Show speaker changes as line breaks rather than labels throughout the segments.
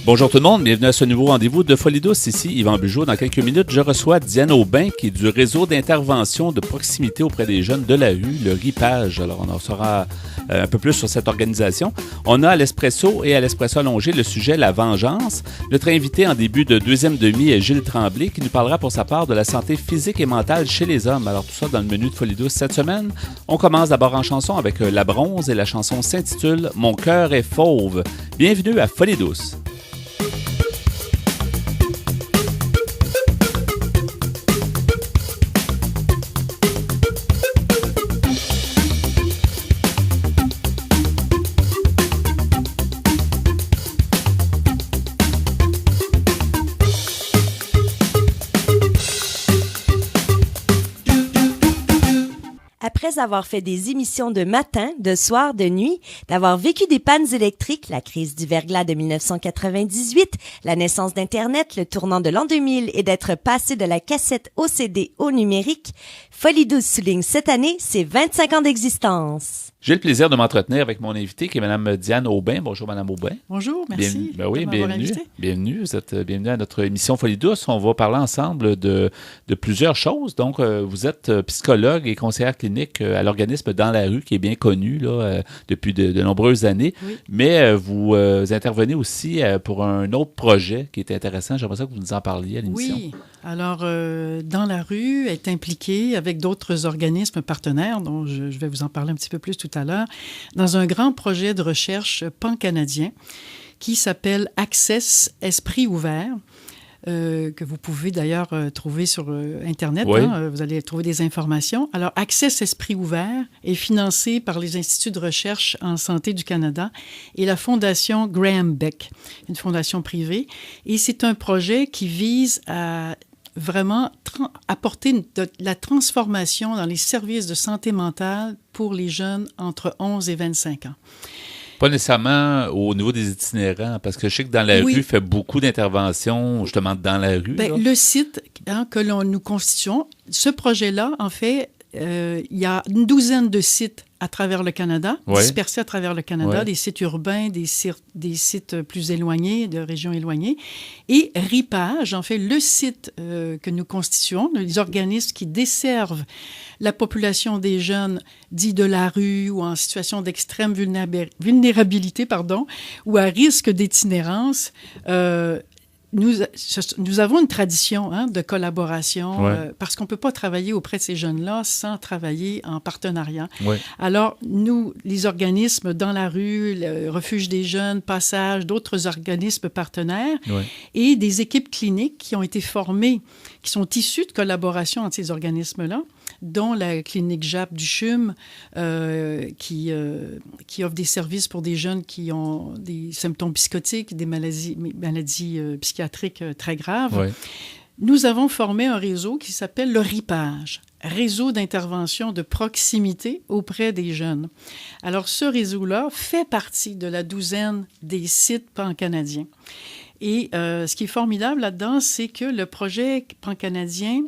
Bonjour tout le monde, bienvenue à ce nouveau rendez-vous de Folie douce. Ici Yvan Bugeaud. Dans quelques minutes, je reçois Diane Aubin, qui est du réseau d'intervention de proximité auprès des jeunes de la rue, le RIPAGE. Alors, on en saura un peu plus sur cette organisation. On a à l'Espresso et à l'Espresso allongé le sujet la vengeance. Notre invité en début de deuxième demi est Gilles Tremblay, qui nous parlera pour sa part de la santé physique et mentale chez les hommes. Alors, tout ça dans le menu de Folie douce cette semaine. On commence d'abord en chanson avec La Bronze et la chanson s'intitule « Mon cœur est fauve ». Bienvenue à Folie douce.
Après avoir fait des émissions de matin, de soir, de nuit, d'avoir vécu des pannes électriques, la crise du verglas de 1998, la naissance d'Internet, le tournant de l'an 2000 et d'être passé de la cassette au CD au numérique, Folie douce souligne cette année ses 25 ans d'existence.
J'ai le plaisir de m'entretenir avec mon invité qui est Mme Diane Aubin. Bonjour, Mme Aubin.
Bonjour, merci.
Bienvenue. Vous êtes bienvenue à notre émission Folie douce. On va parler ensemble de plusieurs choses. Donc, vous êtes psychologue et conseillère clinique à l'organisme Dans la rue, qui est bien connu là, depuis de nombreuses années. Oui. Mais vous intervenez aussi pour un autre projet qui est intéressant. J'aimerais ça que vous nous en parliez à l'émission.
Oui. Alors, Dans la rue est impliqué avec d'autres organismes partenaires, dont je vais vous en parler un petit peu plus tout à l'heure, dans un grand projet de recherche pan-canadien qui s'appelle Access Esprit ouvert, que vous pouvez d'ailleurs trouver sur Internet. Oui. Vous allez trouver des informations. Alors, Access Esprit ouvert est financé par les Instituts de recherche en santé du Canada et la Fondation Graham Beck, une fondation privée. Et c'est un projet qui vise à vraiment apporter de la transformation dans les services de santé mentale pour les jeunes entre 11 et 25 ans.
Pas nécessairement au niveau des itinérants, parce que je sais que Dans la rue fait beaucoup d'interventions, justement, dans la rue.
Le site que nous constituons, ce projet-là, en fait, il y a une douzaine de sites à travers le Canada, dispersés à travers le Canada, des sites urbains, des sites plus éloignés, de régions éloignées. Et RIPAGE, en fait, le site que nous constituons, les organismes qui desservent la population des jeunes dits de la rue ou en situation d'extrême vulnérabilité, ou à risque d'itinérance, nous avons une tradition de collaboration parce qu'on ne peut pas travailler auprès de ces jeunes-là sans travailler en partenariat. Alors, nous, les organismes Dans la rue, le Refuge des jeunes, Passage, d'autres organismes partenaires et des équipes cliniques qui ont été formées, qui sont issues de collaboration entre ces organismes-là, dont la clinique JAP du CHUM, qui offre des services pour des jeunes qui ont des symptômes psychotiques, des maladies psychiatriques très graves. Nous avons formé un réseau qui s'appelle le RIPAGE, Réseau d'intervention de proximité auprès des jeunes. Alors, ce réseau-là fait partie de la douzaine des sites pan-canadiens. Et ce qui est formidable là-dedans, c'est que le projet pan-canadien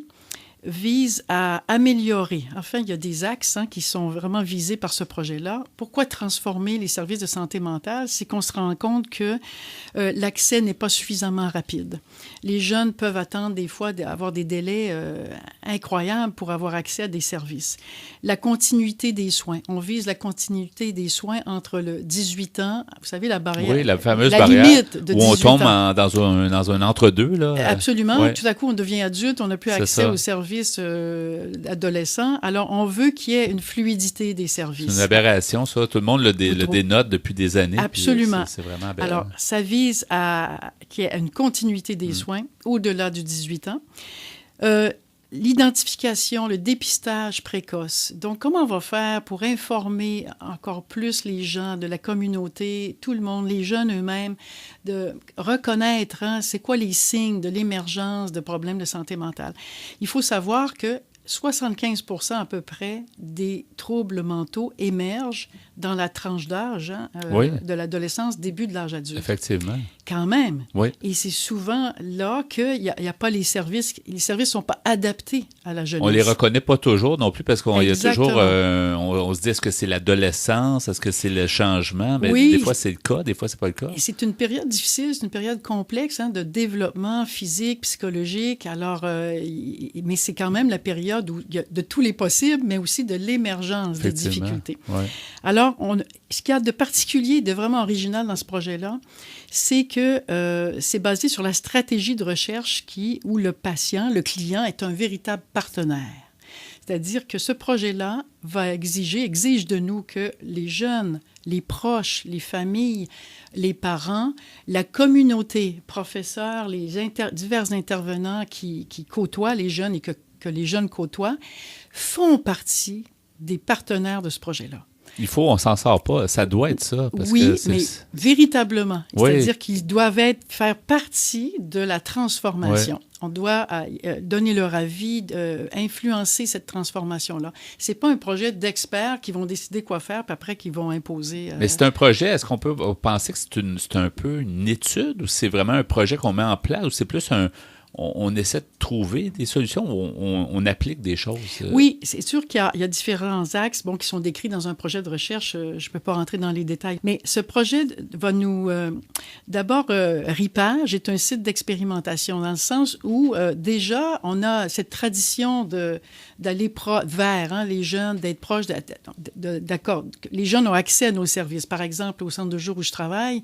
vise à améliorer. Enfin, il y a des axes qui sont vraiment visés par ce projet-là. Pourquoi transformer les services de santé mentale? C'est qu'on se rend compte que l'accès n'est pas suffisamment rapide. Les jeunes peuvent attendre des fois d'avoir des délais incroyables pour avoir accès à des services. La continuité des soins. On vise la continuité des soins entre le 18 ans, vous savez, la barrière.
Oui, la fameuse barrière limite de 18 où on tombe dans un entre-deux. Là.
Absolument. Tout à coup, on devient adulte, on n'a plus accès aux services adolescents. Alors, on veut qu'il y ait une fluidité des services.
C'est une aberration, ça. Tout le monde le dénote depuis des années.
Absolument.
C'est vraiment aberrant.
Alors, ça vise à qu'il y ait une continuité des soins au-delà du 18 ans. L'identification, le dépistage précoce. Donc, comment on va faire pour informer encore plus les gens de la communauté, tout le monde, les jeunes eux-mêmes, de reconnaître c'est quoi les signes de l'émergence de problèmes de santé mentale. Il faut savoir que 75% à peu près des troubles mentaux émergent dans la tranche d'âge de l'adolescence, début de l'âge adulte.
Effectivement.
Quand même.
Oui.
Et c'est souvent là qu'il n'y a pas les services. Les services ne sont pas adaptés à la jeunesse.
On les reconnaît pas toujours non plus parce qu'il y a toujours... on se dit, est-ce que c'est l'adolescence? Est-ce que c'est le changement? Mais des fois, c'est le cas. Des fois, c'est pas le cas.
Et c'est une période difficile. C'est une période complexe de développement physique, psychologique. Alors, mais c'est quand même la période où il y a de tous les possibles, mais aussi de l'émergence des difficultés.
Ouais.
Alors, ce qu'il y a de particulier, de vraiment original dans ce projet-là, c'est que c'est basé sur la stratégie de recherche où le patient, le client, est un véritable partenaire. C'est-à-dire que ce projet-là exige de nous que les jeunes, les proches, les familles, les parents, la communauté, professeurs, les divers intervenants qui côtoient les jeunes et que les jeunes côtoient, font partie des partenaires de ce projet-là.
On s'en sort pas. Ça doit être ça. Parce
oui,
que
mais véritablement. Oui. C'est-à-dire qu'ils doivent faire partie de la transformation. Oui. On doit donner leur avis, influencer cette transformation-là. C'est pas un projet d'experts qui vont décider quoi faire, puis après qui vont imposer...
Mais c'est un projet, est-ce qu'on peut penser que c'est un peu une étude, ou c'est vraiment un projet qu'on met en place, ou c'est plus on essaie de trouver des solutions, on applique des choses?
Oui, c'est sûr qu'il y a différents axes qui sont décrits dans un projet de recherche. Je ne peux pas rentrer dans les détails. Mais ce projet va nous... D'abord, RIPAGE est un site d'expérimentation dans le sens où déjà, on a cette tradition d'aller vers les jeunes, d'être proches, d'accord. Les jeunes ont accès à nos services. Par exemple, au centre de jour où je travaille,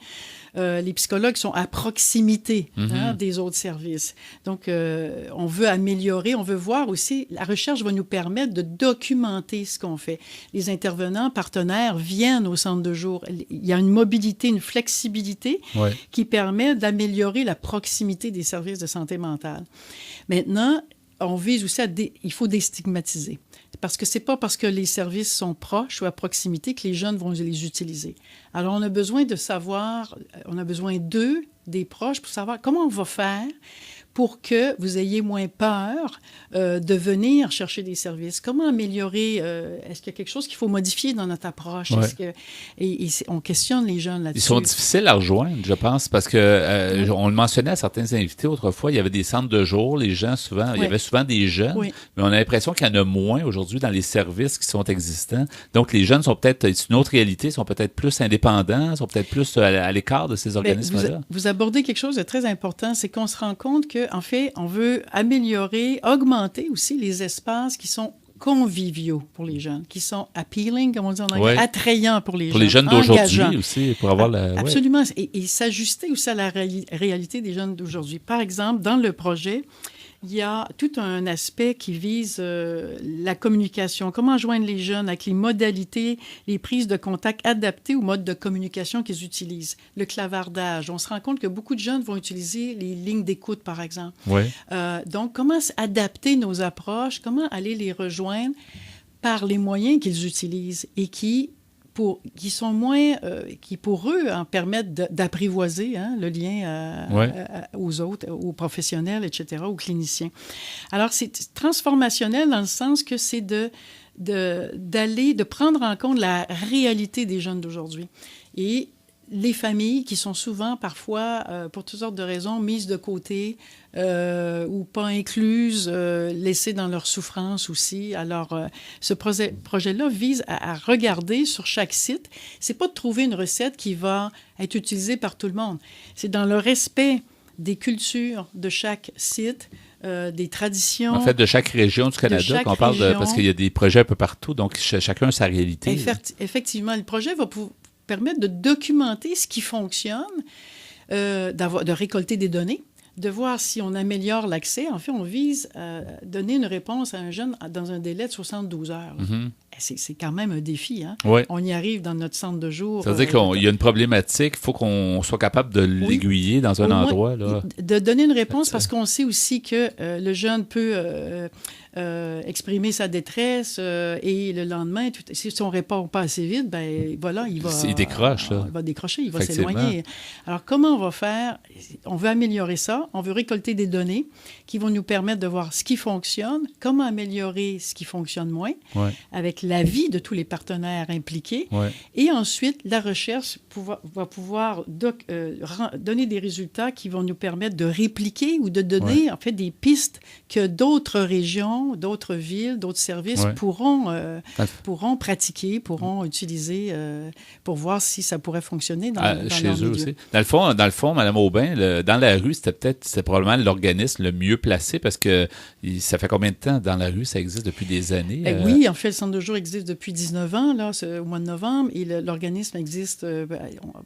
les psychologues sont à proximité des autres services. Donc, on veut améliorer, on veut voir aussi, la recherche va nous permettre de documenter ce qu'on fait. Les intervenants, partenaires viennent au centre de jour. Il y a une mobilité, une flexibilité qui permet d'améliorer la proximité des services de santé mentale. Maintenant, on vise aussi il faut déstigmatiser. Parce que c'est pas parce que les services sont proches ou à proximité que les jeunes vont les utiliser. Alors, on a besoin de savoir, on a besoin d'eux, des proches, pour savoir comment on va faire pour que vous ayez moins peur de venir chercher des services. Comment améliorer? Est-ce qu'il y a quelque chose qu'il faut modifier dans notre approche? Ouais. On questionne les jeunes là-dessus.
Ils sont difficiles à rejoindre, je pense, parce que on le mentionnait à certains invités autrefois, il y avait des centres de jour, les gens souvent, il y avait souvent des jeunes, mais on a l'impression qu'il y en a moins aujourd'hui dans les services qui sont existants. Donc, les jeunes sont peut-être, c'est une autre réalité, sont peut-être plus indépendants, sont peut-être plus à l'écart de ces organismes-là.
Vous abordez quelque chose de très important, c'est qu'on se rend compte que en fait, on veut améliorer, augmenter aussi les espaces qui sont conviviaux pour les jeunes, qui sont appealing, comme on dit en anglais, attrayants pour les jeunes.
Pour les jeunes d'aujourd'hui aussi, pour avoir
Absolument, et s'ajuster aussi à la réalité des jeunes d'aujourd'hui. Par exemple, dans le projet, il y a tout un aspect qui vise la communication. Comment joindre les jeunes avec les modalités, les prises de contact adaptées au mode de communication qu'ils utilisent. Le clavardage. On se rend compte que beaucoup de jeunes vont utiliser les lignes d'écoute, par exemple.
Oui.
Donc, comment adapter nos approches, comment aller les rejoindre par les moyens qu'ils utilisent et qui sont moins, qui pour eux permettent d'apprivoiser le lien aux autres, aux professionnels, etc., aux cliniciens. Alors, c'est transformationnel dans le sens que c'est de prendre en compte la réalité des jeunes d'aujourd'hui. Et les familles qui sont souvent, parfois, pour toutes sortes de raisons, mises de côté ou pas incluses, laissées dans leur souffrance aussi. Alors, ce projet-là vise à regarder sur chaque site. C'est pas de trouver une recette qui va être utilisée par tout le monde. C'est dans le respect des cultures de chaque site, des traditions.
En fait, de chaque région du Canada, qu'on parle parce qu'il y a des projets un peu partout, donc chacun a sa réalité.
Effectivement, le projet va permettre de documenter ce qui fonctionne, de récolter des données, de voir si on améliore l'accès. En fait, on vise à donner une réponse à un jeune dans un délai de 72 heures. c'est quand même un défi. Hein?
Oui.
On y arrive dans notre centre de jour.
Ça veut dire qu'il y a une problématique, il faut qu'on soit capable de l'aiguiller dans un endroit. Là.
De donner une réponse, parce qu'on sait aussi que le jeune peut exprimer sa détresse et le lendemain, si on ne répond pas assez vite, ben voilà, il
décroche. Là.
Il va décrocher, il va s'éloigner. Alors, comment on va faire? On veut améliorer ça. On veut récolter des données qui vont nous permettre de voir ce qui fonctionne, comment améliorer ce qui fonctionne moins, avec l'avis de tous les partenaires impliqués. Et ensuite, la recherche va pouvoir donner des résultats qui vont nous permettre de répliquer ou de donner en fait des pistes que d'autres régions, d'autres villes, d'autres services pourront pratiquer, pourront utiliser pour voir si ça pourrait fonctionner dans
chez
leur
eux
milieu.
aussi. Dans le fond, Mme Aubin, dans la rue, c'était probablement l'organisme le mieux placé parce que ça fait combien de temps dans la rue ça existe depuis des années?
Oui, en fait, le centre de jour existe depuis 19 ans, là, au mois de novembre, et l'organisme existe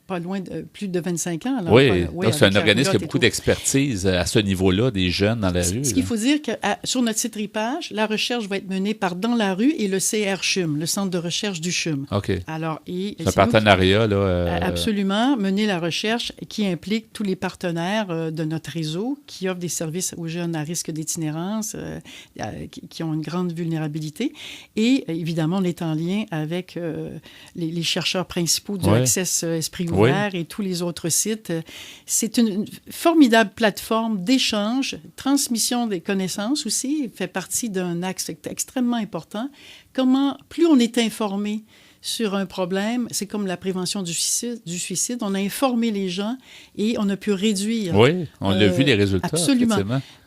pas loin de plus de 25 ans. Alors,
donc c'est un organisme qui a beaucoup d'expertise à ce niveau-là des jeunes dans la rue.
Ce qu'il faut dire que sur notre site RIPAGE, la recherche va être menée par Dans la rue et le CR-CHUM, le centre de recherche du CHUM.
OK.
Alors,
c'est un partenariat, là.
Absolument, mener la recherche qui implique tous les partenaires de notre réseau qui offrent des services aux jeunes à risque d'itinérance, qui ont une grande vulnérabilité. Et évidemment, on est en lien avec les chercheurs principaux du Access Esprit Ouvert et tous les autres sites. C'est une formidable plateforme d'échange, transmission des connaissances aussi, fait partie d'un axe extrêmement important. Plus on est informé sur un problème, c'est comme la prévention du suicide. On a informé les gens et on a pu réduire.
Oui, on a vu les résultats.
Absolument.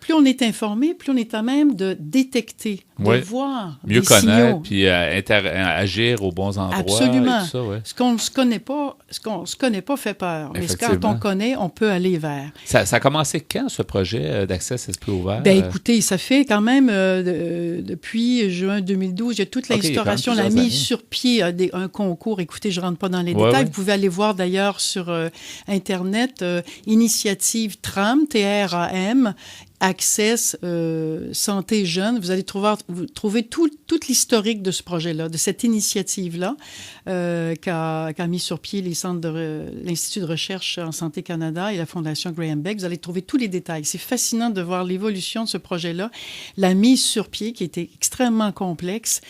Plus on est informé, plus on est à même de détecter, de voir
mieux
des
connaître,
signaux.
puis agir aux bons endroits.
Absolument.
Et tout ça,
Ce qu'on ne se connaît pas fait peur. Mais quand on connaît, on peut aller vers.
Ça a commencé quand, ce projet d'Access Esprit Ouvert?
Bien, écoutez, ça fait quand même depuis juin 2012, il y a toute l'instauration, la mise sur pied un concours. Écoutez, je ne rentre pas dans les détails. Vous pouvez aller voir d'ailleurs sur Internet, initiative TRAM, T-R-A-M, Access Santé Jeune. Vous allez trouver tout l'historique de ce projet-là, de cette initiative-là qu'a mis sur pied l'Institut de recherche en santé Canada et la Fondation Graham Beck. Vous allez trouver tous les détails. C'est fascinant de voir l'évolution de ce projet-là, la mise sur pied qui était extrêmement complexe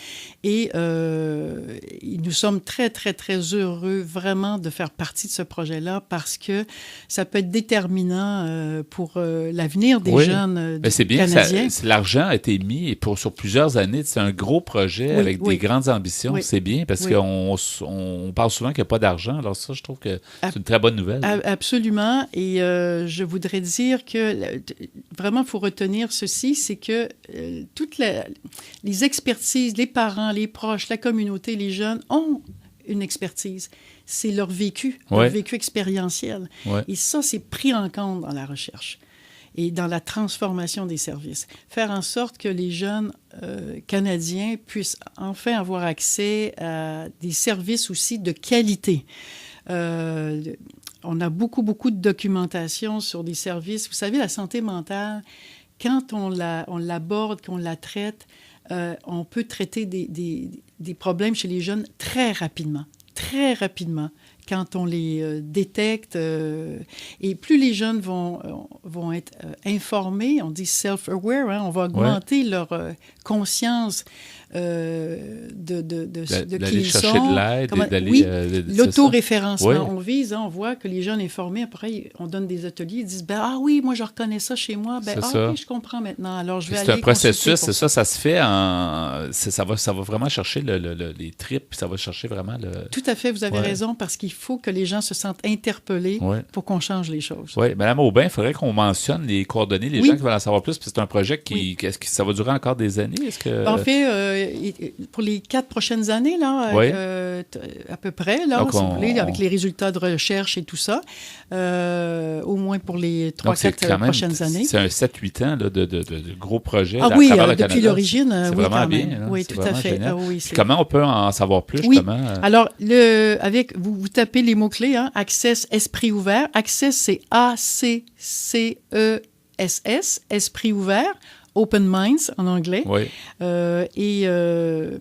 et nous sommes très, très, très heureux vraiment de faire partie de ce projet-là parce que ça peut être déterminant pour l'avenir des jeunes.
C'est bien que l'argent a été mis sur plusieurs années. C'est un gros projet avec des grandes ambitions. Oui. C'est bien parce qu'on parle souvent qu'il n'y a pas d'argent. Alors ça, je trouve que c'est une très bonne nouvelle.
Absolument. Et je voudrais dire que vraiment, il faut retenir ceci, c'est que toutes les expertises, les parents, les proches, la communauté, les jeunes ont une expertise. C'est leur vécu expérientiel. Et ça, c'est pris en compte dans la recherche et dans la transformation des services. Faire en sorte que les jeunes Canadiens puissent enfin avoir accès à des services aussi de qualité. On a beaucoup de documentation sur des services. Vous savez, la santé mentale, quand on l'aborde, qu'on la traite, on peut traiter des problèmes chez les jeunes très rapidement. Quand on les détecte. Et plus les jeunes vont être informés, on dit self-aware, on va augmenter leur conscience de qui ils sont.
De l'aide.
L'autoréférencement. On vise, on voit que les jeunes informés, après, on donne des ateliers, ils disent, oui, moi, je reconnais ça chez moi. Oui, je comprends maintenant. Alors, je vais aller.
C'est un processus, c'est ça se fait ça va vraiment chercher les tripes, puis ça va chercher vraiment le...
Tout à fait, vous avez raison, parce qu'il faut que les gens se sentent interpellés pour qu'on change les choses.
Oui, Mme Aubin, il faudrait qu'on mentionne les coordonnées, les gens qui veulent en savoir plus, puis c'est un projet est-ce que ça va durer encore des années?
En fait, pour les 4 prochaines années, là, à peu près, là, si vous voulez, avec les résultats de recherche et tout ça, au moins pour les 3-4 prochaines années.
C'est un 7-8 ans là, de gros projets
à travers le Canada. Depuis l'origine,
c'est vraiment bien. Là,
oui, tout à fait.
Comment on peut en savoir plus, justement?
Alors, vous tapez les mots-clés, Access Esprit Ouvert. Access, c'est A-C-C-E-S-S, Esprit Ouvert. Open Minds en anglais.
Oui.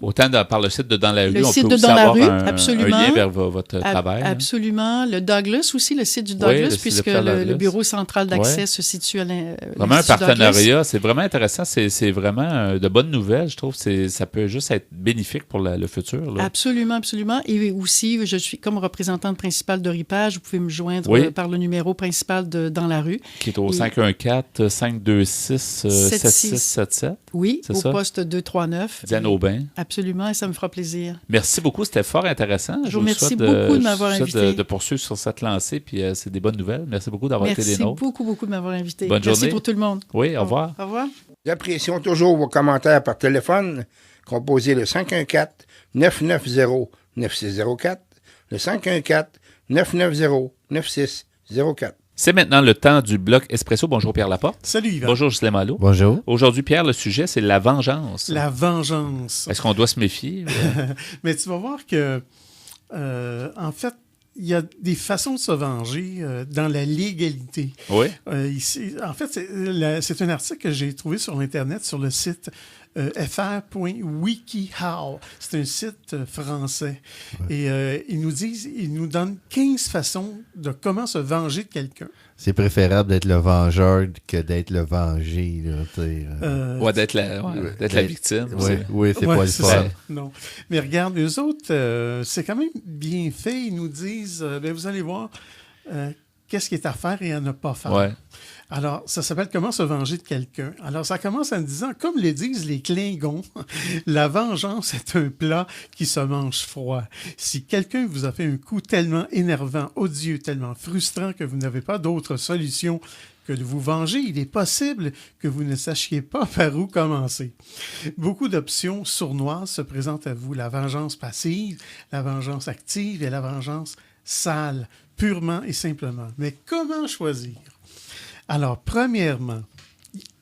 Autant
par le site de Dans la rue, on
site
peut
de
aussi
Dans la
avoir
rue,
un
absolument.
lien vers votre travail.
Absolument. Le Douglas aussi, le site du Douglas, puisque le bureau central d'accès se situe à
vraiment un partenariat. C'est vraiment intéressant. C'est vraiment de bonnes nouvelles, je trouve. Ça peut juste être bénéfique pour le futur. Là.
Absolument, absolument. Et aussi, je suis comme représentante principale de RIPAGE. Vous pouvez me joindre par le numéro principal de Dans la rue.
Qui est au 514-526-7677.
Oui, au poste 239.
Diane Aubin.
Absolument, et ça me fera plaisir.
Merci beaucoup, c'était fort intéressant.
Je vous remercie beaucoup de m'avoir invité.
De poursuivre sur cette lancée, puis c'est des bonnes nouvelles. Merci beaucoup d'avoir été des nôtres.
Merci beaucoup de m'avoir invité.
Bonne journée.
Merci pour tout le monde.
Oui, au revoir.
Au revoir.
Nous apprécions toujours vos commentaires par téléphone. Composez le 514-990-9604, le 514-990-9604.
C'est maintenant le temps du bloc Espresso. Bonjour Pierre Laporte.
Salut Yvan.
Bonjour Ghislain Malo.
Bonjour.
Aujourd'hui, Pierre, le sujet, c'est la vengeance.
La vengeance.
Est-ce qu'on doit se méfier?
Mais tu vas voir que, en fait, il y a des façons de se venger dans la légalité.
Oui.
Ici, en fait, c'est un article que j'ai trouvé sur l'Internet, sur le site fr.wikihow. C'est un site français. Ouais. Et ils nous donnent 15 façons de comment se venger de quelqu'un.
C'est préférable d'être le vengeur que d'être le vengé.
D'être la victime.
Oui, c'est pas le fun.
Non. Mais regarde, eux autres, c'est quand même bien fait. Ils nous disent, vous allez voir, qu'est-ce qui est à faire et à ne pas faire.
Ouais.
Alors, ça s'appelle « Comment se venger de quelqu'un ». Alors, ça commence en disant, comme le disent les Klingons, la vengeance est un plat qui se mange froid. Si quelqu'un vous a fait un coup tellement énervant, odieux, tellement frustrant que vous n'avez pas d'autre solution que de vous venger, il est possible que vous ne sachiez pas par où commencer. Beaucoup d'options sournoises se présentent à vous. La vengeance passive, la vengeance active et la vengeance sale, purement et simplement. Mais comment choisir? Alors, premièrement,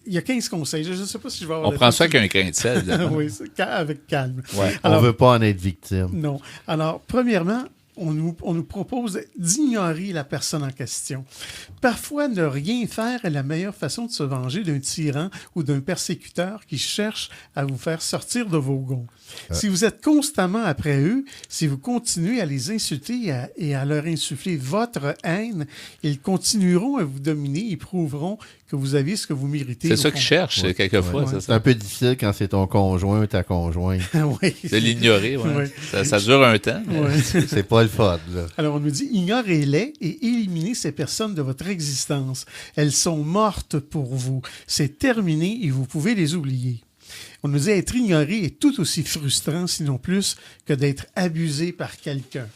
il y a 15 conseils. Je ne sais pas si je vais avoir...
On prend ça avec un grain de sel.
Oui, avec calme.
Ouais. Alors, on ne veut pas en être victime.
Non. Alors, premièrement, on nous propose d'ignorer la personne en question. Parfois, ne rien faire est la meilleure façon de se venger d'un tyran ou d'un persécuteur qui cherche à vous faire sortir de vos gonds. Si vous êtes constamment après eux, si vous continuez à les insulter et à leur insuffler votre haine, ils continueront à vous dominer et prouveront que vous avez ce que vous méritez.
C'est ça qu'ils cherchent, quelquefois.
Ouais. C'est un peu difficile quand c'est ton conjoint ou ta conjointe.
Oui.
De l'ignorer, ça dure un temps.
C'est pas le fun, là.
Alors, on nous dit, ignorez-les et éliminez ces personnes de votre existence. Elles sont mortes pour vous. C'est terminé et vous pouvez les oublier. On nous dit être ignoré est tout aussi frustrant, sinon plus, que d'être abusé par quelqu'un.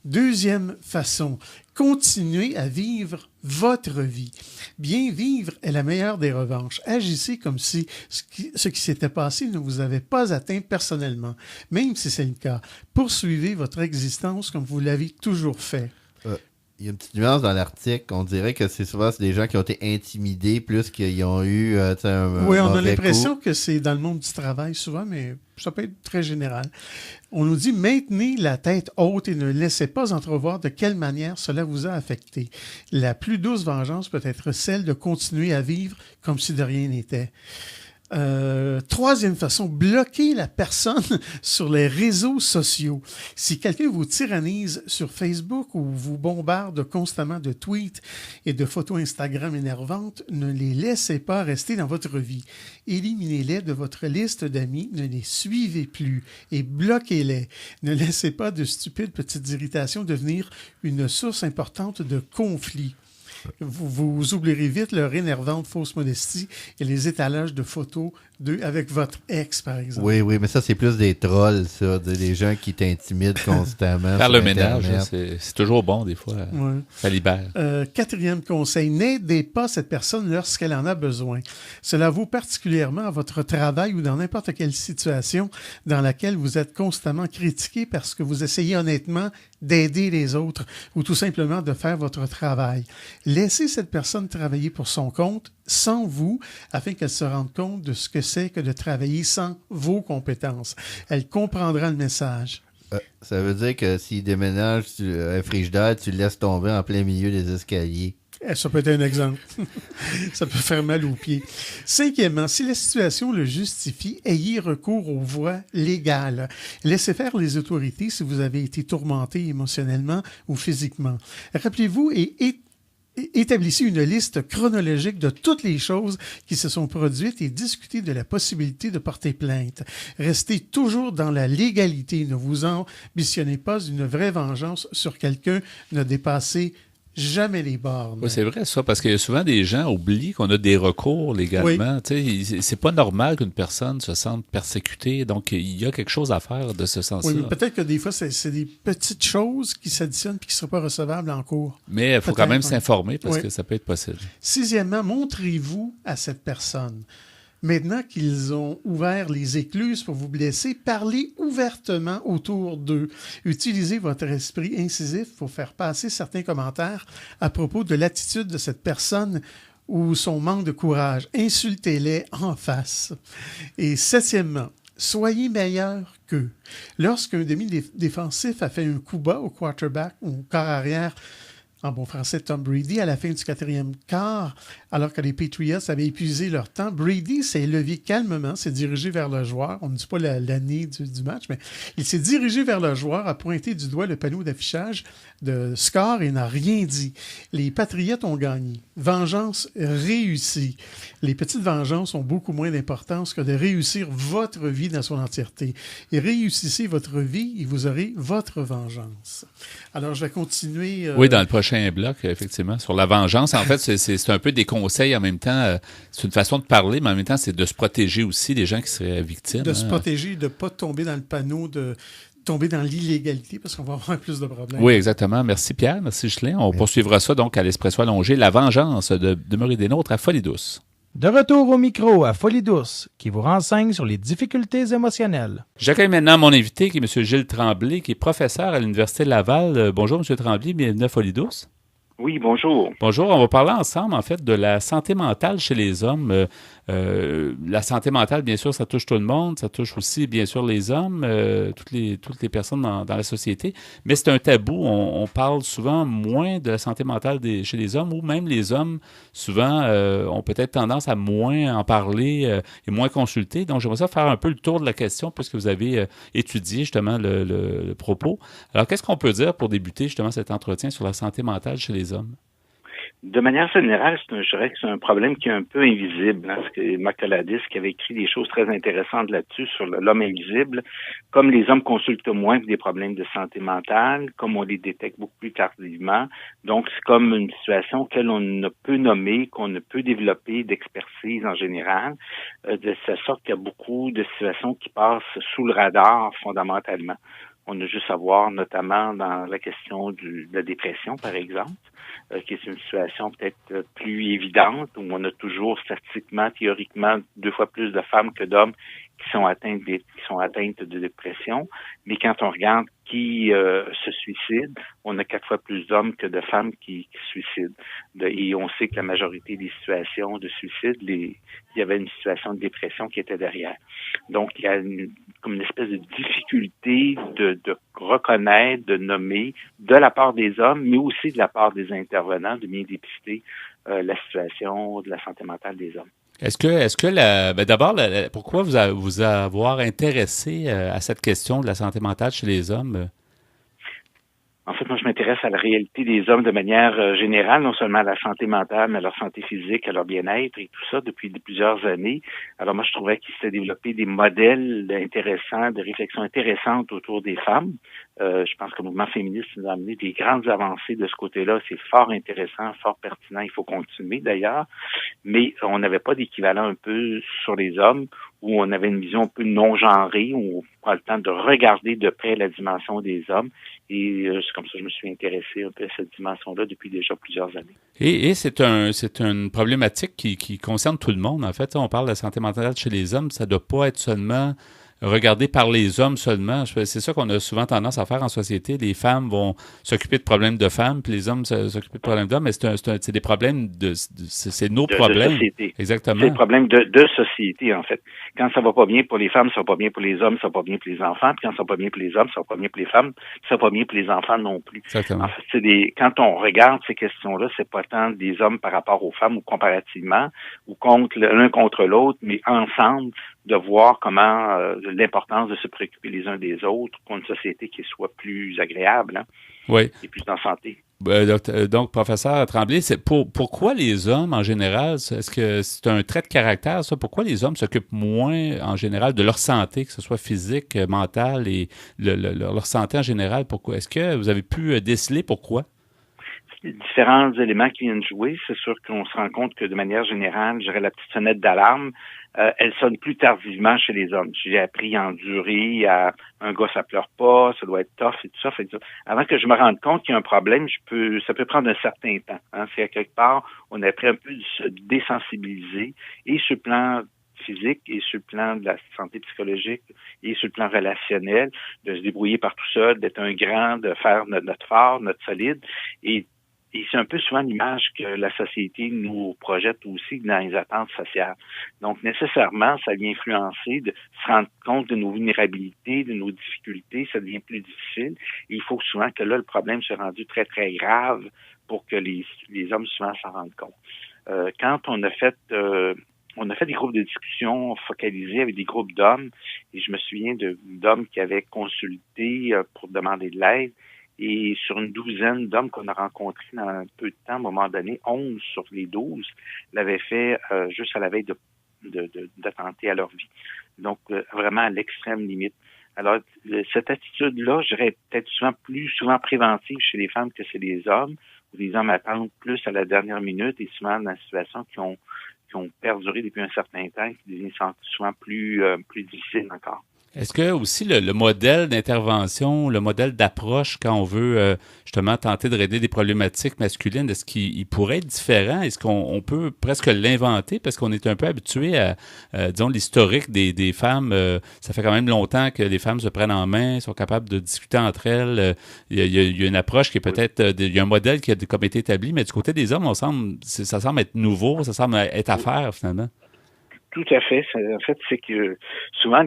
Deuxième façon, continuez à vivre votre vie. Bien vivre est la meilleure des revanches. Agissez comme si ce qui s'était passé ne vous avait pas atteint personnellement. Même si c'est le cas, poursuivez votre existence comme vous l'avez toujours fait.
Il y a une petite nuance dans l'article. On dirait que c'est des gens qui ont été intimidés plus qu'ils ont eu
Oui, on a l'impression que c'est dans le monde du travail souvent, mais ça peut être très général. On nous dit « Maintenez la tête haute et ne laissez pas entrevoir de quelle manière cela vous a affecté. La plus douce vengeance peut être celle de continuer à vivre comme si de rien n'était. » Troisième façon, bloquer la personne sur les réseaux sociaux. Si quelqu'un vous tyrannise sur Facebook ou vous bombarde constamment de tweets et de photos Instagram énervantes, ne les laissez pas rester dans votre vie. Éliminez-les de votre liste d'amis, ne les suivez plus et bloquez-les. Ne laissez pas de stupides petites irritations devenir une source importante de conflits. Vous oublierez vite leur énervante fausse modestie et les étalages de photos d'eux avec votre ex, par exemple.
Oui, mais ça, c'est plus des trolls, ça, des gens qui t'intimident constamment.
Faire le ménage, c'est toujours bon, des fois.
Ouais.
Ça libère.
Quatrième conseil, n'aidez pas cette personne lorsqu'elle en a besoin. Cela vaut particulièrement à votre travail ou dans n'importe quelle situation dans laquelle vous êtes constamment critiqué parce que vous essayez honnêtement d'aider les autres ou tout simplement de faire votre travail. Laissez cette personne travailler pour son compte, sans vous, afin qu'elle se rende compte de ce que c'est que de travailler sans vos compétences. Elle comprendra le message.
Ça veut dire que s'il déménage un frigidaire, tu le laisses tomber en plein milieu des escaliers.
Ça peut être un exemple. Ça peut faire mal aux pieds. Cinquièmement, si la situation le justifie, ayez recours aux voies légales. Laissez faire les autorités si vous avez été tourmenté émotionnellement ou physiquement. Rappelez-vous et établissez une liste chronologique de toutes les choses qui se sont produites et discutez de la possibilité de porter plainte. Restez toujours dans la légalité. Ne vous ambitionnez pas une vraie vengeance sur quelqu'un. Ne dépassez jamais les bornes.
Oui, c'est vrai ça, parce qu'il y a souvent des gens oublient qu'on a des recours légalement. Oui. C'est pas normal qu'une personne se sente persécutée, donc il y a quelque chose à faire de ce sens-là.
Oui, mais peut-être que des fois, c'est des petites choses qui s'additionnent et qui ne seraient pas recevables en cours.
Mais il faut quand même s'informer parce que ça peut être possible.
Sixièmement, montrez-vous à cette personne. Maintenant qu'ils ont ouvert les écluses pour vous blesser, parlez ouvertement autour d'eux. Utilisez votre esprit incisif pour faire passer certains commentaires à propos de l'attitude de cette personne ou son manque de courage. Insultez-les en face. Et septièmement, soyez meilleur qu'eux. Lorsqu'un demi-défensif a fait un coup bas au quarterback ou au quart arrière, en bon français, Tom Brady, à la fin du 4e quart, alors que les Patriots avaient épuisé leur temps, Brady s'est levé calmement, s'est dirigé vers le joueur. On ne dit pas l'année du match, mais il s'est dirigé vers le joueur, a pointé du doigt le panneau d'affichage de score et n'a rien dit. Les Patriots ont gagné. Vengeance réussie. Les petites vengeances ont beaucoup moins d'importance que de réussir votre vie dans son entièreté. Et réussissez votre vie et vous aurez votre vengeance. Alors, je vais continuer.
Oui, dans le prochain bloc, effectivement, sur la vengeance. En fait, c'est un peu des conseils en même temps. C'est une façon de parler, mais en même temps, c'est de se protéger aussi des gens qui seraient victimes.
De se protéger, de ne pas tomber dans le panneau, de tomber dans l'illégalité, parce qu'on va avoir plus de problèmes.
Oui, exactement. Merci Pierre, merci Ghislain. On poursuivra ça donc à l'Espresso allongé. La vengeance de demeurer des nôtres à Folie Douce.
De retour au micro à Folie Douce, qui vous renseigne sur les difficultés émotionnelles.
J'accueille maintenant mon invité, qui est M. Gilles Tremblay, qui est professeur à l'Université Laval. Bonjour, M. Tremblay, bienvenue à Folie Douce.
Oui, bonjour.
Bonjour, on va parler ensemble, en fait, de la santé mentale chez les hommes. La santé mentale, bien sûr, ça touche tout le monde. Ça touche aussi, bien sûr, les hommes, toutes les personnes dans la société. Mais c'est un tabou. On parle souvent moins de la santé mentale chez les hommes, ou même les hommes, souvent, ont peut-être tendance à moins en parler et moins consulter. Donc, j'aimerais ça faire un peu le tour de la question, puisque vous avez étudié, justement, le propos. Alors, qu'est-ce qu'on peut dire pour débuter, justement, cet entretien sur la santé mentale chez les hommes?
De manière générale, je dirais que c'est un problème qui est un peu invisible. Hein, parce que Macaladis, qui avait écrit des choses très intéressantes là-dessus, sur l'homme invisible, comme les hommes consultent moins des problèmes de santé mentale, comme on les détecte beaucoup plus tardivement. Donc, c'est comme une situation qu'elle on ne peut nommer, qu'on ne peut développer d'expertise en général, de cette sorte qu'il y a beaucoup de situations qui passent sous le radar fondamentalement. On a juste à voir, notamment dans la question de la dépression, par exemple, qui est une situation peut-être plus évidente, où on a toujours statistiquement, théoriquement, 2 fois plus de femmes que d'hommes qui sont atteintes de dépression. Mais quand on regarde qui se suicide, on a 4 fois plus d'hommes que de femmes qui se suicident. Et on sait que la majorité des situations de suicide, il y avait une situation de dépression qui était derrière. Donc, il y a comme une espèce de difficulté de reconnaître, de nommer, de la part des hommes, mais aussi de la part des intervenants, de bien dépister la situation de la santé mentale des hommes.
Est-ce que d'abord, pourquoi vous avoir intéressé à cette question de la santé mentale chez les hommes?
En fait, moi, je m'intéresse à la réalité des hommes de manière générale, non seulement à la santé mentale, mais à leur santé physique, à leur bien-être et tout ça depuis plusieurs années. Alors moi, je trouvais qu'il s'était développé des modèles intéressants, de réflexions intéressantes autour des femmes. Je pense que le mouvement féministe nous a amené des grandes avancées de ce côté-là. C'est fort intéressant, fort pertinent. Il faut continuer d'ailleurs. Mais on n'avait pas d'équivalent un peu sur les hommes, où on avait une vision un peu non-genrée, où on prend le temps de regarder de près la dimension des hommes. Et c'est comme ça que je me suis intéressé un peu à cette dimension-là depuis déjà plusieurs années.
Et c'est une problématique qui concerne tout le monde. En fait, on parle de la santé mentale chez les hommes. Ça ne doit pas être seulement regardé par les hommes seulement. C'est ça qu'on a souvent tendance à faire en société. Les femmes vont s'occuper de problèmes de femmes, puis les hommes s'occuper de problèmes d'hommes, mais c'est des problèmes c'est nos problèmes.
De société.
Exactement.
C'est des problèmes de société, en fait. Quand ça va pas bien pour les femmes, ça va pas bien pour les hommes, ça va pas bien pour les enfants, puis quand ça va pas bien pour les hommes, ça va pas bien pour les femmes, puis ça va pas bien pour les enfants non plus.
Exactement.
En fait, quand on regarde ces questions-là, c'est pas tant des hommes par rapport aux femmes ou comparativement, ou l'un contre l'autre, mais ensemble, de voir comment l'importance de se préoccuper les uns des autres pour une société qui soit plus agréable, hein,
oui.
et plus en santé.
Donc, professeur Tremblay, pourquoi les hommes, en général, est-ce que c'est un trait de caractère, ça? Pourquoi les hommes s'occupent moins, en général, de leur santé, que ce soit physique, mentale et leur santé en général? Pourquoi? Est-ce que vous avez pu déceler pourquoi?
Différents éléments qui viennent jouer. C'est sûr qu'on se rend compte que de manière générale, je dirais la petite sonnette d'alarme, elle sonne plus tardivement chez les hommes. J'ai appris à endurer, un gars ça pleure pas, ça doit être tough et tout ça. Fait que, avant que je me rende compte qu'il y a un problème, ça peut prendre un certain temps. Hein. C'est à quelque part, on a appris un peu de se désensibiliser et sur le plan physique et sur le plan de la santé psychologique et sur le plan relationnel, de se débrouiller par tout seul, d'être un grand, de faire notre fort, notre solide. Et c'est un peu souvent l'image que la société nous projette aussi dans les attentes sociales. Donc, nécessairement, ça vient influencer de se rendre compte de nos vulnérabilités, de nos difficultés, ça devient plus difficile. Et il faut souvent que là, le problème soit rendu très, très grave pour que les hommes souvent s'en rendent compte. Quand on a fait des groupes de discussion focalisés avec des groupes d'hommes, et je me souviens d'hommes qui avaient consulté pour demander de l'aide. Et sur une douzaine d'hommes qu'on a rencontrés dans un peu de temps, à un moment donné, 11 sur les 12 l'avaient fait juste à la veille d'attenter à leur vie. Donc, vraiment à l'extrême limite. Alors, cette attitude-là, je dirais peut-être plus souvent préventive chez les femmes que chez les hommes, où les hommes attendent plus à la dernière minute et souvent dans des situations qui ont perduré depuis un certain temps, qui deviennent souvent plus difficiles encore.
Est-ce que aussi le modèle d'intervention, le modèle d'approche quand on veut justement tenter de régler des problématiques masculines, est-ce qu'il pourrait être différent? Est-ce qu'on peut presque l'inventer? Parce qu'on est un peu habitué à, disons, l'historique des femmes. Ça fait quand même longtemps que les femmes se prennent en main, sont capables de discuter entre elles. Il y a une approche qui est peut-être... il y a un modèle qui a comme été établi, mais du côté des hommes, ça semble être nouveau, ça semble être à faire finalement.
Tout à fait. En fait, c'est que souvent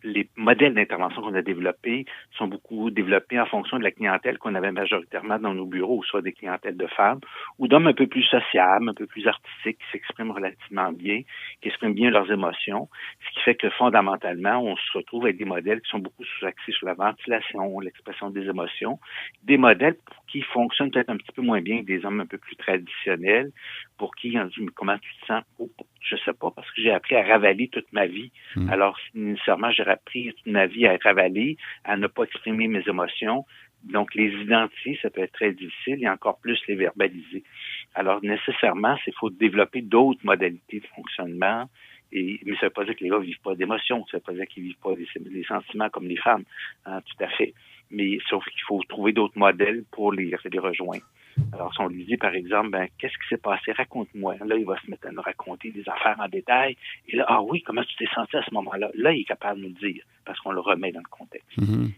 les modèles d'intervention qu'on a développés sont beaucoup développés en fonction de la clientèle qu'on avait majoritairement dans nos bureaux, soit des clientèles de femmes ou d'hommes un peu plus sociables, un peu plus artistiques, qui s'expriment relativement bien, qui expriment bien leurs émotions, ce qui fait que fondamentalement, on se retrouve avec des modèles qui sont beaucoup axés sur la ventilation, l'expression des émotions, des modèles qui fonctionnent peut-être un petit peu moins bien que des hommes un peu plus traditionnels, pour qui on dit « mais comment tu te sens? » Oh, je sais pas, parce que j'ai appris à ravaler toute ma vie. Alors, nécessairement, j'ai appris toute ma vie à ravaler, à ne pas exprimer mes émotions. Donc, les identifier, ça peut être très difficile et encore plus les verbaliser. Alors, nécessairement, il faut développer d'autres modalités de fonctionnement. Mais ça ne veut pas dire que les gars ne vivent pas d'émotions. Ça ne veut pas dire qu'ils ne vivent pas des sentiments comme les femmes. Hein, tout à fait. Mais sauf qu'il faut trouver d'autres modèles pour les rejoindre. Alors, si on lui dit, par exemple, qu'est-ce qui s'est passé? Raconte-moi. Là, il va se mettre à nous raconter des affaires en détail. Et là, ah oui, comment tu t'es senti à ce moment-là? Là, il est capable de nous le dire, parce qu'on le remet dans le contexte.
Mm-hmm.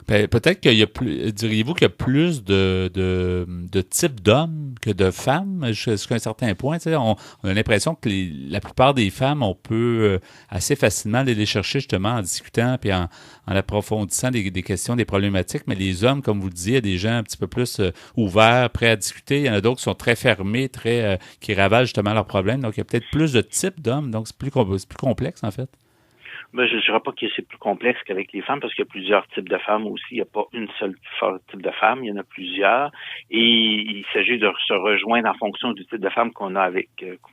Peut-être qu'il y a plus, diriez-vous qu'il y a plus de types d'hommes que de femmes jusqu'à un certain point. On a l'impression que la plupart des femmes, on peut assez facilement aller les chercher justement en discutant puis en approfondissant des questions, des problématiques. Mais les hommes, comme vous le disiez, il y a des gens un petit peu plus ouverts, prêts à discuter. Il y en a d'autres qui sont très fermés, qui ravalent justement leurs problèmes. Donc, il y a peut-être plus de types d'hommes. Donc, c'est plus complexe en fait.
Je ne dirais pas que c'est plus complexe qu'avec les femmes parce qu'il y a plusieurs types de femmes aussi. Il n'y a pas une seule type de femme, il y en a plusieurs. Et il s'agit de se rejoindre en fonction du type de femme qu'on a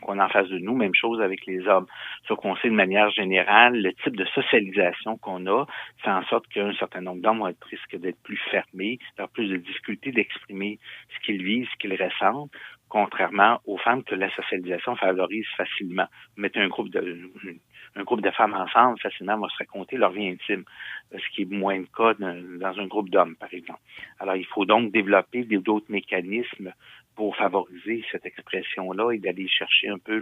qu'on a en face de nous. Même chose avec les hommes. Sauf qu'on sait de manière générale, le type de socialisation qu'on a fait en sorte qu'un certain nombre d'hommes risquent d'être plus fermés, d'avoir plus de difficultés d'exprimer ce qu'ils vivent, ce qu'ils ressentent, contrairement aux femmes que la socialisation favorise facilement. Mettez un groupe de femmes ensemble, facilement, vont se raconter leur vie intime, ce qui est moins le cas dans un groupe d'hommes, par exemple. Alors, il faut donc développer d'autres mécanismes pour favoriser cette expression-là et d'aller chercher un peu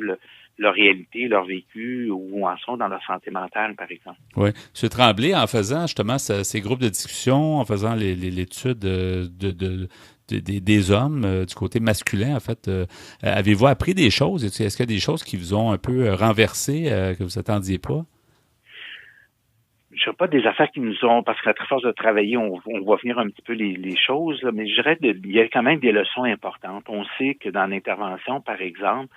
leur réalité, leur vécu, où en sont dans leur santé mentale, par exemple.
Oui. M. Tremblay, en faisant justement ces groupes de discussion, en faisant l'étude des hommes, du côté masculin, en fait, avez-vous appris des choses? Est-ce qu'il y a des choses qui vous ont un peu renversé, que vous attendiez pas?
Je sais pas des affaires qui nous ont, parce qu'à très force de travailler, on voit venir un petit peu les choses, là, mais je dirais il y a quand même des leçons importantes. On sait que dans l'intervention, par exemple,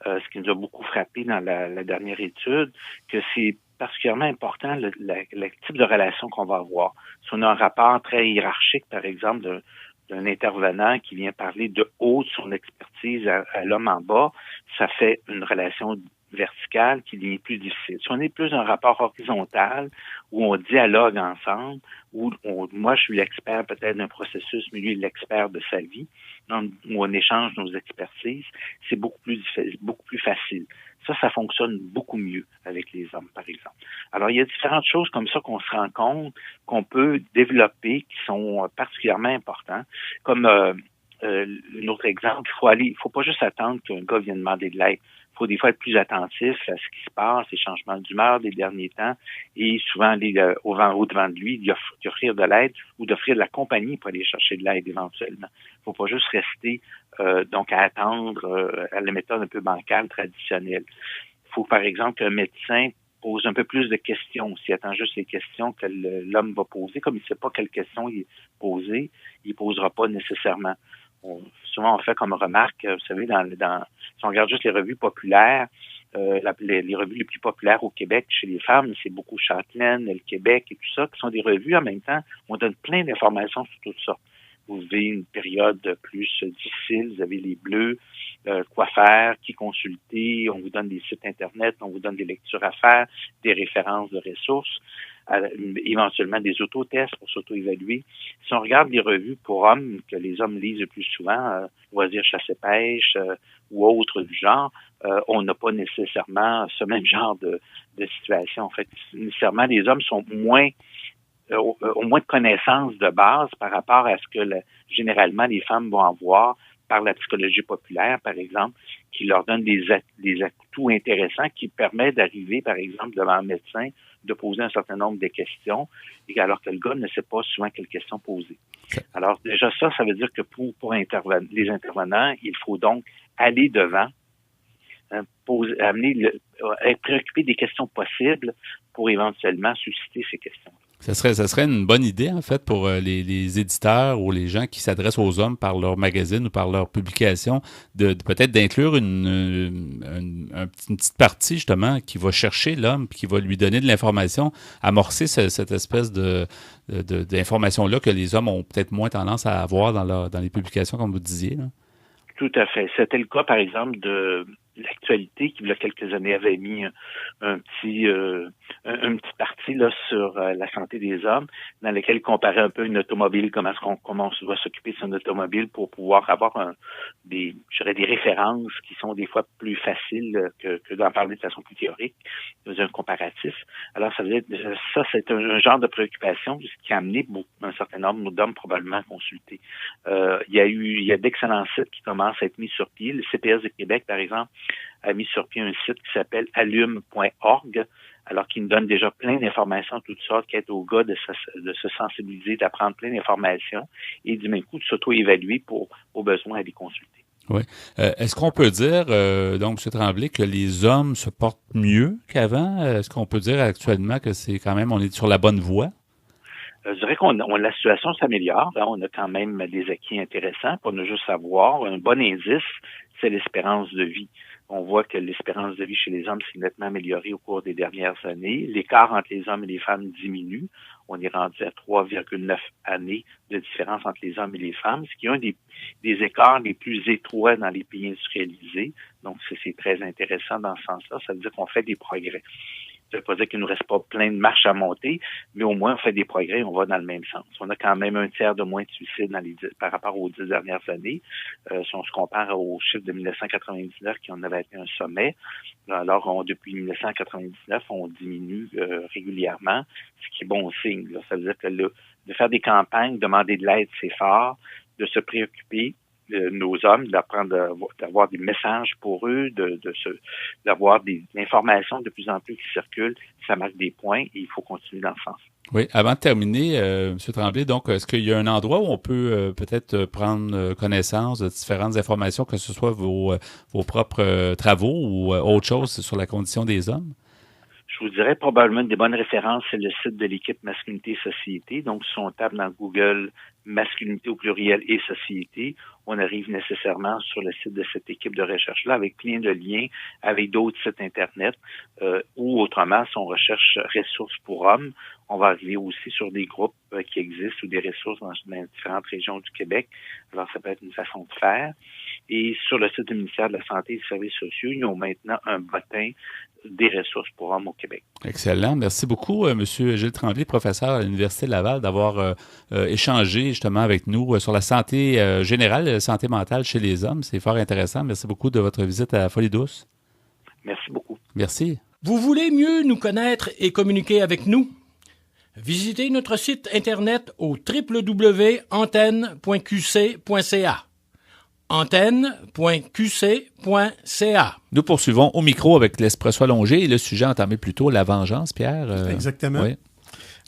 ce qui nous a beaucoup frappé dans la dernière étude, que c'est particulièrement important le type de relation qu'on va avoir. Si on a un rapport très hiérarchique, par exemple, d'un intervenant qui vient parler de haut de son expertise à l'homme en bas, ça fait une relation verticale qui devient plus difficile. Si on est plus un rapport horizontal, où on dialogue ensemble, où moi je suis l'expert peut-être d'un processus, mais lui est l'expert de sa vie, où on échange nos expertises, c'est beaucoup plus facile. Ça fonctionne beaucoup mieux avec les hommes, par exemple. Alors, il y a différentes choses comme ça qu'on se rend compte, qu'on peut développer, qui sont particulièrement importants. Comme un autre exemple, il faut pas juste attendre qu'un gars vienne demander de l'aide. Il faut des fois être plus attentif à ce qui se passe, les changements d'humeur des derniers temps, et souvent aller au-devant de lui, lui offrir de l'aide ou d'offrir de la compagnie pour aller chercher de l'aide éventuellement. Il faut pas juste rester donc à attendre à la méthode un peu bancale, traditionnelle. Il faut, par exemple, qu'un médecin pose un peu plus de questions. S'il attend juste les questions que l'homme va poser, comme il ne sait pas quelles questions il poser, il posera pas nécessairement. Souvent, on fait comme remarque, vous savez, si on regarde juste les revues populaires, les revues les plus populaires au Québec chez les femmes, c'est beaucoup Châtelaine, Le Québec et tout ça, qui sont des revues en même temps où on donne plein d'informations sur tout ça. Vous vivez une période plus difficile, vous avez les bleus, quoi faire, qui consulter, on vous donne des sites Internet, on vous donne des lectures à faire, des références de ressources, éventuellement des autotests pour s'auto-évaluer. Si on regarde les revues pour hommes, que les hommes lisent le plus souvent, Loisirs, chasse et pêche ou autres du genre, on n'a pas nécessairement ce même genre de situation. En fait, nécessairement, les hommes sont ont moins de connaissances de base par rapport à ce que généralement les femmes vont avoir par la psychologie populaire, par exemple, qui leur donne des atouts intéressants qui permettent d'arriver, par exemple, devant un médecin, de poser un certain nombre de questions, et alors que le gars ne sait pas souvent quelles questions poser. Alors déjà ça veut dire que pour les intervenants, il faut donc aller devant, être préoccupé des questions possibles pour éventuellement susciter ces questions.
Ça serait une bonne idée, en fait, pour les éditeurs ou les gens qui s'adressent aux hommes par leur magazine ou par leur publication, peut-être d'inclure une petite partie, justement, qui va chercher l'homme puis qui va lui donner de l'information, amorcer cette espèce d'information-là que les hommes ont peut-être moins tendance à avoir dans les publications, comme vous disiez, là.
Tout à fait. C'était le cas, par exemple, de l'actualité qui, il y a quelques années, avait mis une petite partie là sur la santé des hommes, dans laquelle il comparait un peu une automobile, comment on doit s'occuper de son automobile pour pouvoir avoir des références qui sont des fois plus faciles que d'en parler de façon plus théorique, dans un comparatif. Alors, ça veut dire, ça, c'est un genre de préoccupation qui a amené un certain nombre d'hommes probablement à consulter. Il y a d'excellents sites qui commencent à être mis sur pied. Le CPS de Québec, par exemple, a mis sur pied un site qui s'appelle allume.org, alors qui nous donne déjà plein d'informations, toutes sortes, qui aident aux gars de se sensibiliser, d'apprendre plein d'informations et du même coup de s'auto-évaluer pour, au besoin, aller consulter.
Oui. Est-ce qu'on peut dire, donc, M. Tremblay, que les hommes se portent mieux qu'avant? Est-ce qu'on peut dire actuellement que c'est quand même, on est sur la bonne voie?
Je dirais la situation s'améliore. Hein, on a quand même des acquis intéressants. Pour ne juste savoir, un bon indice, c'est l'espérance de vie. On voit que l'espérance de vie chez les hommes s'est nettement améliorée au cours des dernières années. L'écart entre les hommes et les femmes diminue. On est rendu à 3,9 années de différence entre les hommes et les femmes, ce qui est un des écarts les plus étroits dans les pays industrialisés. Donc, c'est très intéressant dans ce sens-là. Ça veut dire qu'on fait des progrès. Ça ne veut pas dire qu'il ne nous reste pas plein de marches à monter, mais au moins on fait des progrès, on va dans le même sens. On a quand même un tiers de moins de suicides par rapport aux 10 dernières années. Si on se compare aux chiffres de 1999 qui en avait été un sommet, alors depuis 1999, on diminue régulièrement, ce qui est bon signe. Là. Ça veut dire que de faire des campagnes, demander de l'aide, c'est fort, de se préoccuper, nos hommes, d'apprendre d'avoir des messages pour eux, d'avoir des informations de plus en plus qui circulent. Ça marque des points et il faut continuer dans ce sens.
Oui. Avant de terminer, M. Tremblay, donc, est-ce qu'il y a un endroit où on peut peut-être prendre connaissance de différentes informations, que ce soit vos propres travaux ou autre chose sur la condition des hommes?
Je vous dirais probablement une des bonnes références, c'est le site de l'équipe Masculinité et Société. Donc, si on tape dans Google Masculinité au pluriel et Société, on arrive nécessairement sur le site de cette équipe de recherche-là avec plein de liens avec d'autres sites Internet ou autrement, si on recherche ressources pour hommes, on va arriver aussi sur des groupes qui existent ou des ressources dans différentes régions du Québec. Alors, ça peut être une façon de faire. Et sur le site du ministère de la Santé et des Services sociaux, ils ont maintenant un bottin des ressources pour hommes au Québec.
Excellent. Merci beaucoup, M. Gilles Tremblay, professeur à l'Université de Laval, d'avoir échangé justement avec nous sur la santé générale et la santé mentale chez les hommes. C'est fort intéressant. Merci beaucoup de votre visite à Folie-Douce.
Merci beaucoup.
Merci.
Vous voulez mieux nous connaître et communiquer avec nous? Visitez notre site Internet au www.antenne.qc.ca. antenne.qc.ca.
Nous poursuivons au micro avec l'Espresso allongé et le sujet entamé plus tôt, la vengeance, Pierre.
Exactement.
Oui.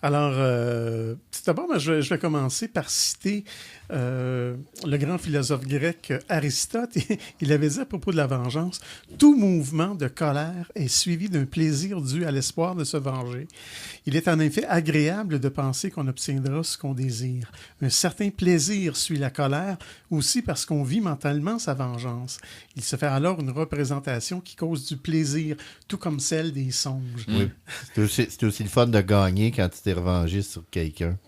Alors, tout d'abord, je vais commencer par citer le grand philosophe grec Aristote. Il avait dit à propos de la vengeance, « Tout mouvement de colère est suivi d'un plaisir dû à l'espoir de se venger. Il est en effet agréable de penser qu'on obtiendra ce qu'on désire. Un certain plaisir suit la colère, aussi parce qu'on vit mentalement sa vengeance. Il se fait alors une représentation qui cause du plaisir, tout comme celle des songes. »
Oui. C'est aussi le fun de gagner quand tu t'es revengé sur quelqu'un.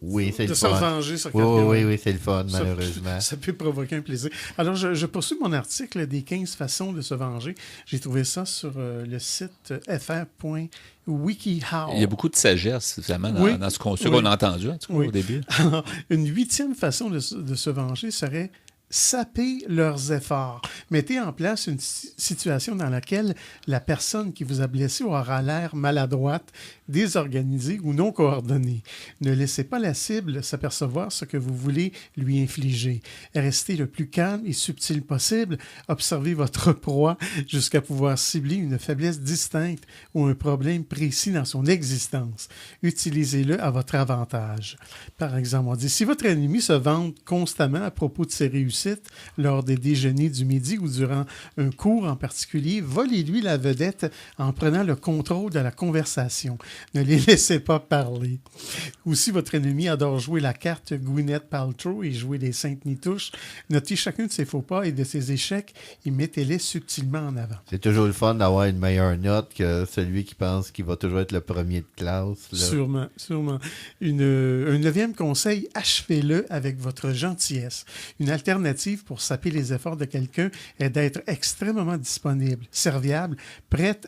Oui, c'est le fun.
De se venger sur quelqu'un.
Oui, c'est le fun, malheureusement.
Ça peut provoquer un plaisir. Alors, je poursuis mon article des 15 façons de se venger. J'ai trouvé ça sur le site fr.wikihow.
Il y a beaucoup de sagesse, finalement, dans ce qu'on a entendu, en tout cas, au début.
Alors, une 8e façon de se venger serait saper leurs efforts. Mettez en place une situation dans laquelle la personne qui vous a blessé aura l'air maladroite, désorganisée ou non coordonnée. Ne laissez pas la cible s'apercevoir ce que vous voulez lui infliger. Restez le plus calme et subtil possible. Observez votre proie jusqu'à pouvoir cibler une faiblesse distincte ou un problème précis dans son existence. Utilisez-le à votre avantage. Par exemple, on dit, si votre ennemi se vante constamment à propos de ses réussites lors des déjeuners du midi ou durant un cours en particulier, volez-lui la vedette en prenant le contrôle de la conversation. Ne les laissez pas parler. Ou si votre ennemi adore jouer la carte Gwyneth Paltrow et jouer les Saintes Nitouches, notez chacun de ses faux pas et de ses échecs et mettez-les subtilement en avant.
C'est toujours le fun d'avoir une meilleure note que celui qui pense qu'il va toujours être le premier de classe. Là.
Sûrement. Un 9e conseil, achevez-le avec votre gentillesse. Une alternative pour saper les efforts de quelqu'un est d'être extrêmement disponible, serviable, prêt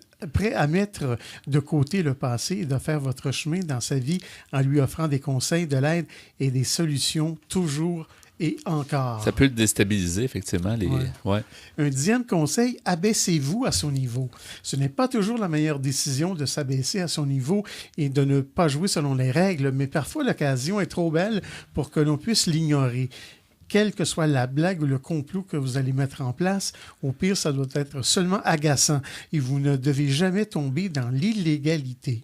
à mettre de côté le passé et de faire votre chemin dans sa vie en lui offrant des conseils, de l'aide et des solutions toujours et encore.
Ça peut le déstabiliser, effectivement. Ouais.
Un 10e conseil, abaissez-vous à son niveau. Ce n'est pas toujours la meilleure décision de s'abaisser à son niveau et de ne pas jouer selon les règles, mais parfois l'occasion est trop belle pour que l'on puisse l'ignorer. Quelle que soit la blague ou le complot que vous allez mettre en place, au pire, ça doit être seulement agaçant et vous ne devez jamais tomber dans l'illégalité.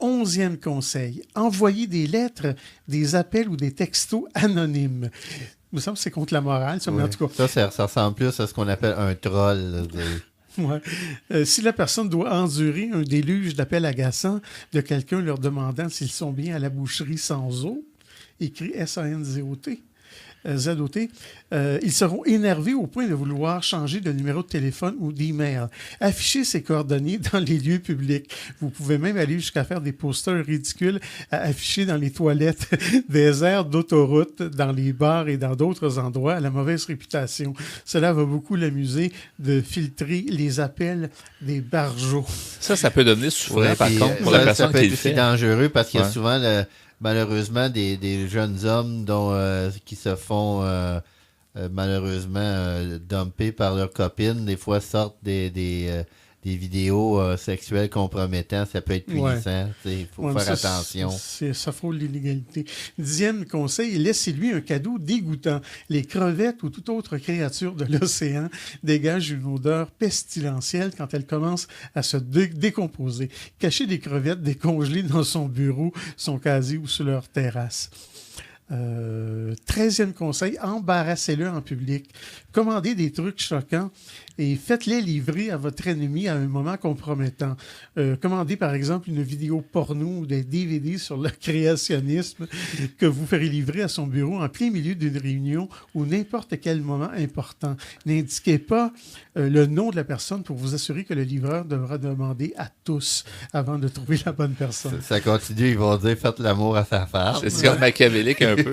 11e conseil, envoyez des lettres, des appels ou des textos anonymes. Il me semble que c'est contre la morale, ça, mais en tout cas.
Ça ressemble plus à ce qu'on appelle un troll.
Ouais. Si la personne doit endurer un déluge d'appels agaçants de quelqu'un leur demandant s'ils sont bien à la boucherie sans eau, écrit S-A-N-Z-O-T, ils seront énervés au point de vouloir changer de numéro de téléphone ou d'email. Affichez ces coordonnées dans les lieux publics. Vous pouvez même aller jusqu'à faire des posters ridicules à afficher dans les toilettes des aires d'autoroute, dans les bars et dans d'autres endroits à la mauvaise réputation. Cela va beaucoup l'amuser de filtrer les appels des barjots.
Ça peut devenir souffrant, par contre, pour la personne qui le fait.
Ça peut être aussi dangereux parce qu'il y a souvent malheureusement des jeunes hommes qui se font malheureusement dumper par leurs copines. Des fois sortent des des vidéos sexuelles compromettantes, ça peut être punissant. Il faut faire attention.
Ça frôle l'illégalité. 10e conseil, laissez-lui un cadeau dégoûtant. Les crevettes ou toute autre créature de l'océan dégagent une odeur pestilentielle quand elles commencent à se décomposer. Cachez des crevettes décongelées dans son bureau, son casier ou sur leur terrasse. 13e conseil, embarrassez-le en public. Commandez des trucs choquants et faites-les livrer à votre ennemi à un moment compromettant. Commandez par exemple une vidéo porno ou des DVD sur le créationnisme que vous ferez livrer à son bureau en plein milieu d'une réunion ou n'importe quel moment important. N'indiquez pas le nom de la personne pour vous assurer que le livreur devra demander à tous avant de trouver la bonne personne.
Ça continue, ils vont dire « faites l'amour à sa femme ».
C'est comme machiavélique un peu.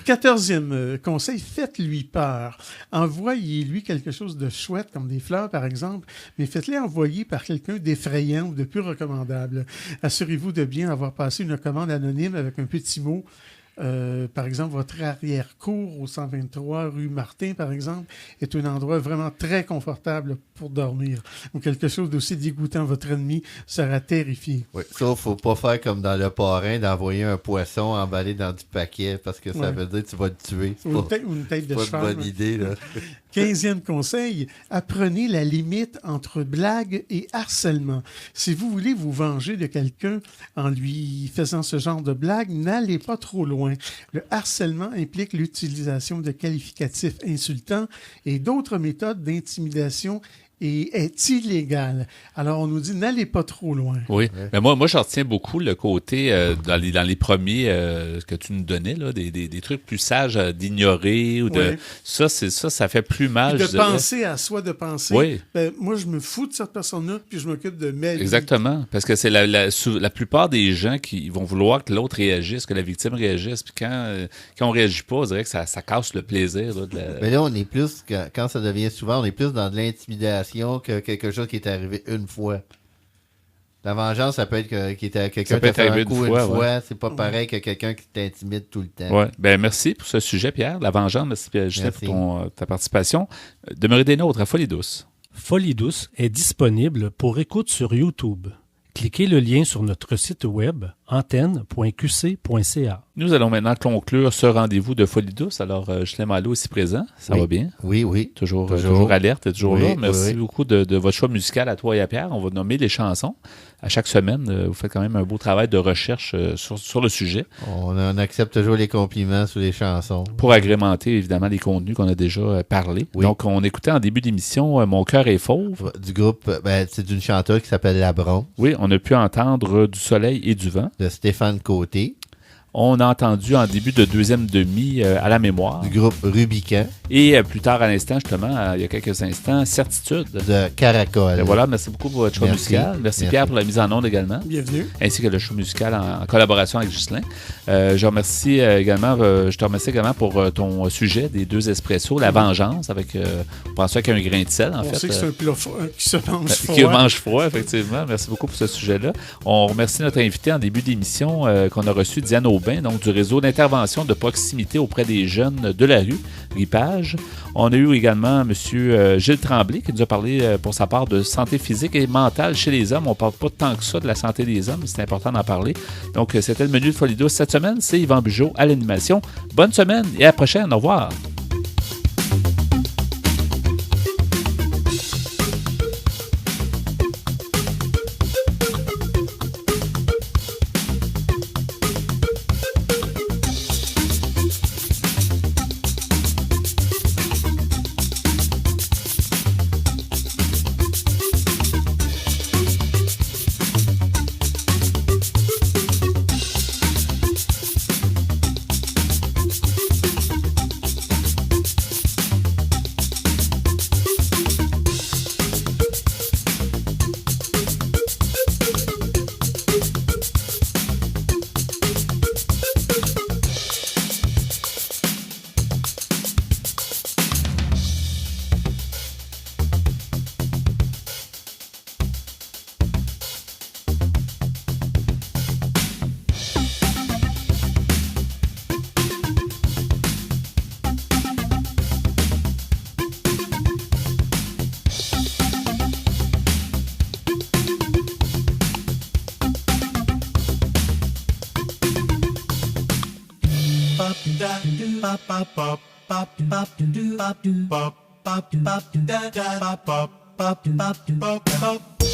14e conseil, faites-lui peur. Envoyez-lui quelque chose de chouette, comme des fleurs, par exemple, mais faites-les envoyer par quelqu'un d'effrayant ou de peu recommandable. Assurez-vous de bien avoir passé une commande anonyme avec un petit mot. Par exemple, votre arrière-cour au 123 rue Martin, par exemple, est un endroit vraiment très confortable pour dormir. Ou quelque chose d'aussi dégoûtant, votre ennemi sera terrifié.
Oui, ça, il ne faut pas faire comme dans le parrain, d'envoyer un poisson emballé dans du paquet, parce que ça veut dire que tu vas le tuer.
Ou une tête de cheval.
C'est pas une bonne idée, là.
15e conseil, apprenez la limite entre blague et harcèlement. Si vous voulez vous venger de quelqu'un en lui faisant ce genre de blague, n'allez pas trop loin. Le harcèlement implique l'utilisation de qualificatifs insultants et d'autres méthodes d'intimidation et est illégal. Alors, on nous dit, n'allez pas trop loin.
Oui, mais moi, je retiens beaucoup le côté, dans les premiers que tu nous donnais, là, des trucs plus sages d'ignorer ou de... Ça fait plus mal.
Puis de penser à soi, de penser...
Oui.
Ben, moi, je me fous de cette personne-là, puis je m'occupe de ma vie.
Exactement, parce que c'est la plupart des gens qui vont vouloir que l'autre réagisse, que la victime réagisse, puis quand on réagit pas, on dirait que ça casse le plaisir. Là,
Mais là, on est plus, quand ça devient souvent, on est plus dans de l'intimidation que quelque chose qui est arrivé une fois. La vengeance, ça peut être quelqu'un qui a fait un coup une fois. C'est pas pareil que quelqu'un qui t'intimide tout le temps.
Ouais. Ben, merci pour ce sujet, Pierre. La vengeance, merci Justin pour ta participation. Demeurez des nôtres à Folie Douce.
Folie Douce est disponible pour écoute sur YouTube. Cliquez le lien sur notre site web antenne.qc.ca.
Nous allons maintenant conclure ce rendez-vous de Folie Douce. Alors, Justin Malo ici présent, ça va bien?
Oui.
Toujours alerte, toujours là. Merci beaucoup de votre choix musical à toi et à Pierre. On va nommer les chansons. À chaque semaine, vous faites quand même un beau travail de recherche sur le sujet.
On accepte toujours les compliments sur les chansons.
Pour agrémenter, évidemment, les contenus qu'on a déjà parlé. Oui. Donc, on écoutait en début d'émission « Mon cœur est fauve ».
Du groupe, c'est d'une chanteuse qui s'appelle Labron.
Oui, on a pu entendre « Du soleil et du vent ».
De Stéphane Côté.
On a entendu en début de deuxième demi à la mémoire.
Du groupe Rubicon.
Et plus tard à l'instant, justement, il y a quelques instants, Certitude.
De Caracol.
Et voilà, merci beaucoup pour votre choix musical. Merci Pierre pour la mise en onde également.
Bienvenue.
Ainsi que le choix musical en collaboration avec Ghislain. Je te remercie également pour ton sujet des 2 espressos, la vengeance, avec, on pense avec un grain de sel, en fait.
On sait que c'est un plat qui se mange froid.
Qui mange froid, effectivement. Merci beaucoup pour ce sujet-là. On remercie notre invité en début d'émission qu'on a reçu, Diane Aubin, donc du réseau d'intervention de proximité auprès des jeunes de la rue, RIPAGE. On a eu également M. Gilles Tremblay qui nous a parlé pour sa part de santé physique et mentale chez les hommes. On ne parle pas tant que ça de la santé des hommes, c'est important d'en parler. Donc, c'était le menu de Folie Douce cette semaine. C'est Yvan Bugeaud à l'animation. Bonne semaine et à la prochaine. Au revoir.
Bop, bop, bop,